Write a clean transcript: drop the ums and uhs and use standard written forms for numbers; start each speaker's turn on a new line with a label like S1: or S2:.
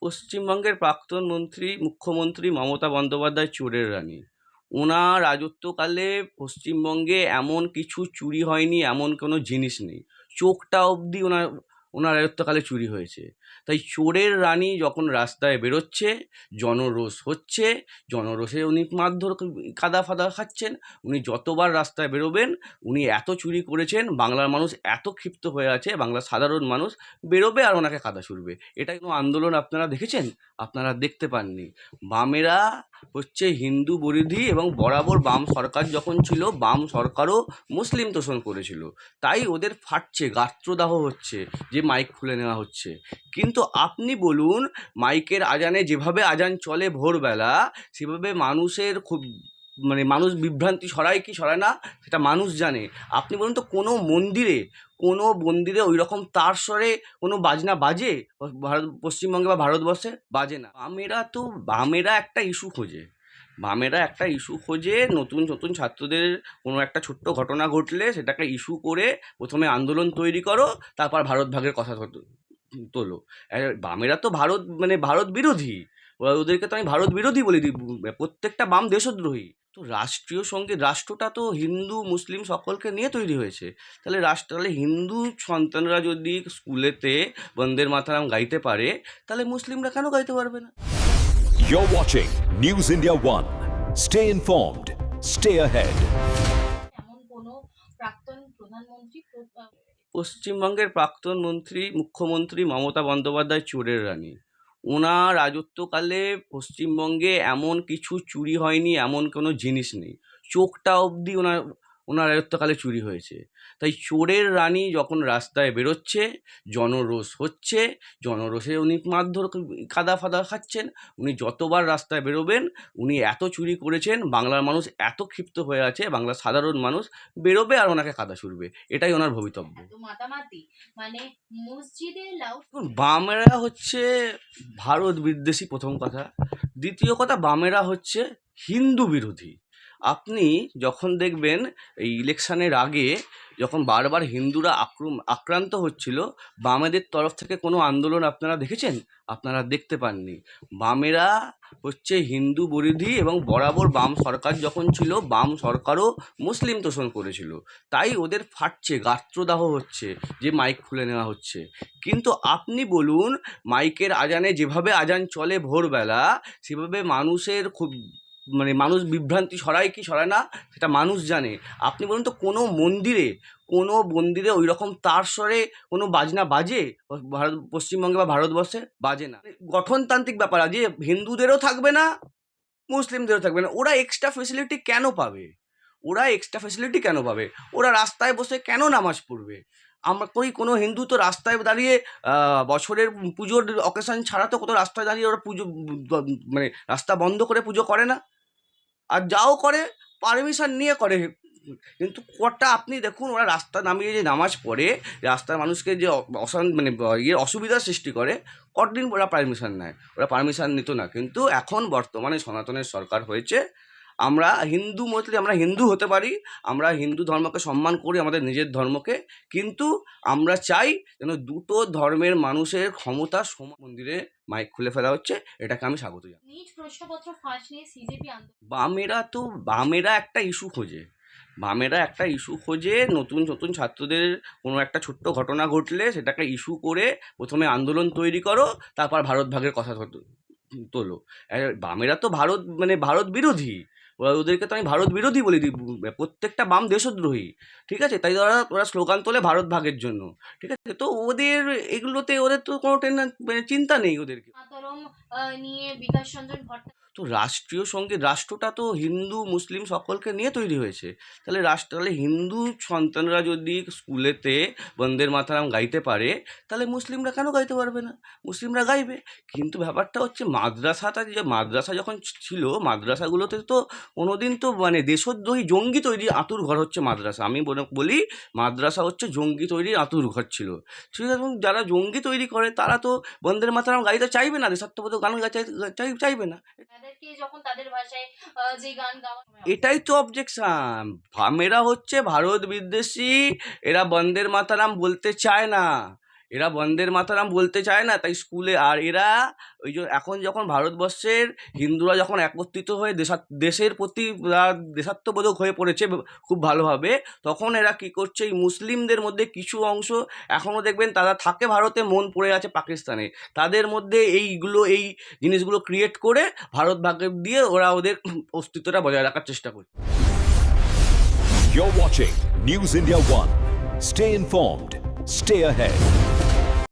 S1: পশ্চিমবঙ্গের প্রাক্তন মুখ্যমন্ত্রী মমতা বন্দ্যোপাধ্যায় চোরের রানী। ওনার রাজত্বকালে পশ্চিমবঙ্গে এমন কিছু চুরি হয়নি, এমন কোনো জিনিস নেই। চোখটা অবধি ওনার ওনার রাজত্বকালে চুরি হয়েছে। তাই চোরের রানী যখন রাস্তায় বেরোচ্ছে, জনরোষ হচ্ছে, জনরোষে উনি মারধর কাদা ফাদা খাচ্ছেন। উনি যতবার রাস্তায় বেরোবেন, উনি এত চুরি করেছেন, বাংলার মানুষ এত ক্ষিপ্ত হয়ে আছে, বাংলার সাধারণ মানুষ বেরোবে আর ওনাকে কাদা ছুড়বে। এটা কোনো আন্দোলন আপনারা দেখেছেন? আপনারা দেখতে পাননি। বামেরা হচ্ছে হিন্দু বিরোধী, এবং বরাবর বাম সরকার যখন ছিল, বাম সরকারও মুসলিম তোষণ করেছিল। তাই ওদের ফাটছে, গাত্রদাহ হচ্ছে, যে মাইক খুলে নেওয়া হচ্ছে। কিন্তু আপনি বলুন, মাইকের আজানে যেভাবে আজান চলে ভোরবেলা, সেভাবে মানুষের খুব মানুষ বিভ্রান্তি ছড়ায় কি ছড়ায় না সেটা মানুষ জানে। আপনি বলুন তো, কোনো মন্দিরে ওই রকম তার স্বরে কোনো বাজনা বাজে? পশ্চিমবঙ্গে বা ভারতবর্ষে বাজে না। বামেরা একটা ইস্যু খোঁজে। নতুন নতুন ছাত্রদের কোনো একটা ছোট্ট ঘটনা ঘটলে সেটাকে ইস্যু করে প্রথমে আন্দোলন তৈরি করো, তারপর ভারত ভাগের কথা তোলো। বামেরা তো ভারত বিরোধী। ওদেরকে তো আমি ভারত বিরোধী বলে দিই। প্রত্যেকটা বাম দেশদ্রোহী। তো রাষ্ট্রীয় সঙ্গীত, রাষ্ট্রটা তো হিন্দু মুসলিম সকলকে নিয়ে তৈরি হয়েছে। তাহলে হিন্দু সন্তানরা যদি স্কুলেতে বন্দের মাতরম গাইতে পারে, তাহলে মুসলিমরা কেন গাইতে পারবে না?
S2: You're watching News India One. Stay informed. Stay ahead.
S3: এমন কোনো প্রাক্তন প্রধানমন্ত্রী
S1: পশ্চিমবঙ্গের প্রাক্তন মুখ্যমন্ত্রী মমতা বন্দ্যোপাধ্যায় চোরের রানী। ওনার রাজত্বকালে পশ্চিমবঙ্গে এমন কিছু চুরি হয়নি, এমন কোনো জিনিস নেই। চোখটা অবধি ওনার রাজত্বকালে চুরি হয়েছে। তাই চোরের রানী যখন রাস্তায় বেরোচ্ছে, জনরোষ হচ্ছে, জনরোষে উনি মারধর কাদা ফাদা খাচ্ছেন। উনি যতবার রাস্তায় বেরোবেন, উনি এত চুরি করেছেন, বাংলার মানুষ এত ক্ষিপ্ত হয়ে আছে, বাংলার সাধারণ মানুষ বেরোবে আর ওনাকে কাদা ছুড়বে। এটাই ওনার ভবিতব্য।
S3: এত মাতামাতি, মানে মসজিদে
S1: দেখুন, বামেরা হচ্ছে ভারত বিদ্বেষী, প্রথম কথা। দ্বিতীয় কথা, বামেরা হচ্ছে হিন্দু বিরোধী। আপনি যখন দেখবেন এই ইলেকশনের আগে, যখন বারবার হিন্দুরা আক্রান্ত হচ্ছিল, বামেদের তরফ থেকে কোনো আন্দোলন আপনারা দেখেছেন? আপনারা দেখতে পাননি। বামেরা হচ্ছে হিন্দু বিরোধী, এবং বরাবর বাম সরকার যখন ছিল, বাম সরকারও মুসলিম তোষণ করেছিল। তাই ওদের ফাটছে, গাত্রদাহ হচ্ছে, যে মাইক খুলে নেওয়া হচ্ছে। কিন্তু আপনি বলুন, মাইকের আজানে যেভাবে আজান চলে ভোরবেলা, সেভাবে মানুষের খুব মানুষ বিভ্রান্তি ছড়ায় কি ছড়ায় না সেটা মানুষ জানে। আপনি বলুন তো, কোনো মন্দিরে ওই রকম তার স্বরে কোনো বাজনা বাজে? পশ্চিমবঙ্গে বা ভারতবর্ষে বাজে না। গঠনতান্ত্রিক ব্যাপার আছে, হিন্দুদেরও থাকবে না, মুসলিমদেরও থাকবে না। ওরা এক্সট্রা ফেসিলিটি কেন পাবে? ওরা রাস্তায় বসে কেন নামাজ পড়বে? কোনো হিন্দু তো রাস্তায় দাঁড়িয়ে বছরের পুজোর অকেশন ছাড়া তো কোথাও রাস্তায় দাঁড়িয়ে ওরা পুজো, রাস্তা বন্ধ করে পুজো করে না। আর যাও করে, পারমিশন নিয়ে করে। কিন্তু কটা আপনি দেখুন, ওরা রাস্তা নামিয়ে যে নামাজ পড়ে, রাস্তার মানুষকে যে অসুবিধার সৃষ্টি করে, কতদিন ওরা পারমিশন নেয়? ওরা পারমিশন নিত না। কিন্তু এখন বর্তমানে সনাতনের সরকার হয়েছে। আমরা হিন্দু হতে পারি, আমরা হিন্দু ধর্মকে সম্মান করি, আমাদের নিজের ধর্মকে। কিন্তু আমরা চাই যেন দুটো ধর্মের মানুষের ক্ষমতা সমান। মন্দিরে মাইক খুলে ফেলা হচ্ছে, এটাকে আমি স্বাগত জানাই।
S3: নিজ প্রশ্নপত্র ফাঁস নিয়ে সিজেপি আন্দোলন।
S1: বামেরা একটা ইস্যু খোঁজে। নতুন নতুন ছাত্রদের কোনো একটা ছোট্ট ঘটনা ঘটলে সেটাকে ইস্যু করে প্রথমে আন্দোলন তৈরি করো, তারপর ভারত ভাগের কথা তোলো। বামেরা তো ভারত বিরোধী। ওদেরকে তো আমি ভারত বিরোধী বলে দিই। প্রত্যেকটা বাম দেশদ্রোহী। ঠিক আছে? তাই ওরা স্লোগান তোলে ভারত ভাগের জন্য। ঠিক আছে? তো ওদের তো কোনো চিন্তা নেই ওদেরকে।
S3: মাতরম নিয়ে বিকাশ রঞ্জন ভট্টাচার্য।
S1: তো রাষ্ট্রীয় সঙ্গীত, রাষ্ট্রটা তো হিন্দু মুসলিম সকলকে নিয়ে তৈরি হয়েছে। তাহলে হিন্দু সন্তানরা যদি স্কুলেতে বন্দের মাতরম গাইতে পারে, তাহলে মুসলিমরা কেন গাইতে পারবে না? মুসলিমরা গাইবে। কিন্তু ব্যাপারটা হচ্ছে, মাদ্রাসা যখন ছিল, মাদ্রাসাগুলোতে তো কোনোদিন তো দেশদ্রোহী জঙ্গি তৈরি আঁতুর ঘর হচ্ছে মাদ্রাসা। আমি বলি, মাদ্রাসা হচ্ছে জঙ্গি তৈরির আঁতুর ঘর ছিল। ঠিক আছে? এবং যারা জঙ্গি তৈরি করে, তারা তো বন্দের মাতরম গাইতে চাইবে না, দেশাত্মবোধক গান গাইতে চাইবে না।
S3: তাদেরকে যখন তাদের ভাষায় যে গান গাওয়া
S1: এটাই তো অবজেকশন। বামেরা হচ্ছে ভারত বিদ্বেষী, এরা বন্দের মাতরম বলতে চায় না। এরা বন্দের মাতারাম বলতে চায় না, তাই স্কুলে আর এরা ওই যে এখন যখন ভারতবর্ষের হিন্দুরা যখন একত্রিত হয়ে দেশের প্রতি দেশাত্মবোধক হয়ে পড়েছে খুব ভালোভাবে, তখন এরা কি করছে, এই মুসলিমদের মধ্যে কিছু অংশ এখনও দেখবেন তারা থাকে ভারতে, মন পড়ে আছে পাকিস্তানে, তাদের মধ্যে এই জিনিসগুলো ক্রিয়েট করে ভারত ভাগে দিয়ে ওরা ওদের অস্তিত্বটা বজায় রাখার চেষ্টা করছে।
S2: You're watching News India 1. Stay informed. Stay ahead.